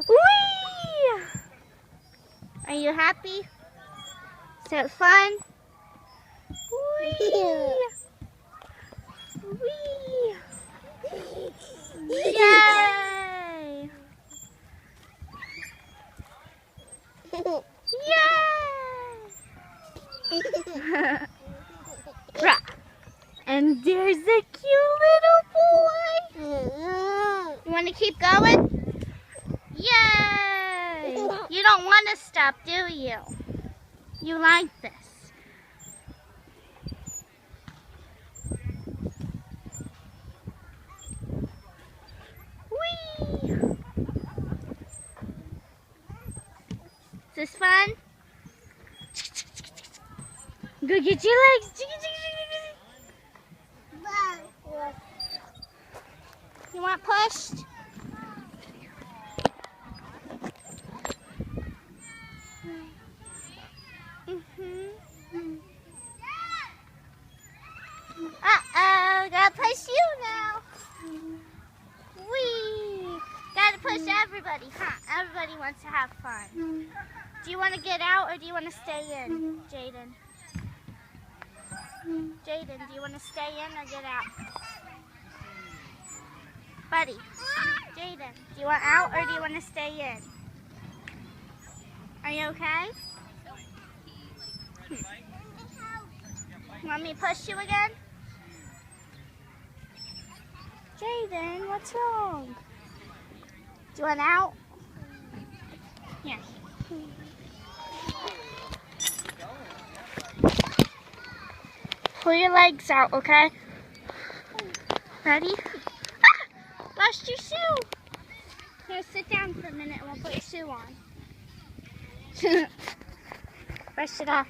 Whee! Are you happy? Is that fun? Whee! Whee! Yay! Yay! Rah. And there's a cute little boy. You want to keep going? Yay! You don't want to stop, do you? You like this. Whee! Is this fun? Go get your legs. You want pushed? Uh-oh, gotta push you now. Whee! Gotta push everybody, huh? Everybody wants to have fun. Do you want to get out or do you want to stay in, Jaden? Jaden, do you want to stay in or get out? Buddy, Jaden, do you want out or do you want to stay in? Are you okay? Want me to push you again? Jaden, what's wrong? Do you want out? Here. Pull your legs out, okay? Ready? Ah! Lost your shoe! Here, sit down for a minute and we'll put your shoe on. Brush it off.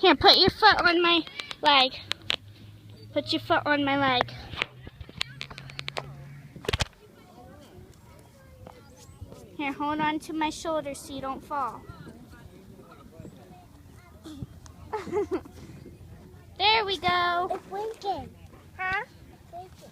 Here, put your foot on my leg. Put your foot on my leg. Here, hold on to my shoulder so you don't fall. There we go. It's winking. Huh? Winking.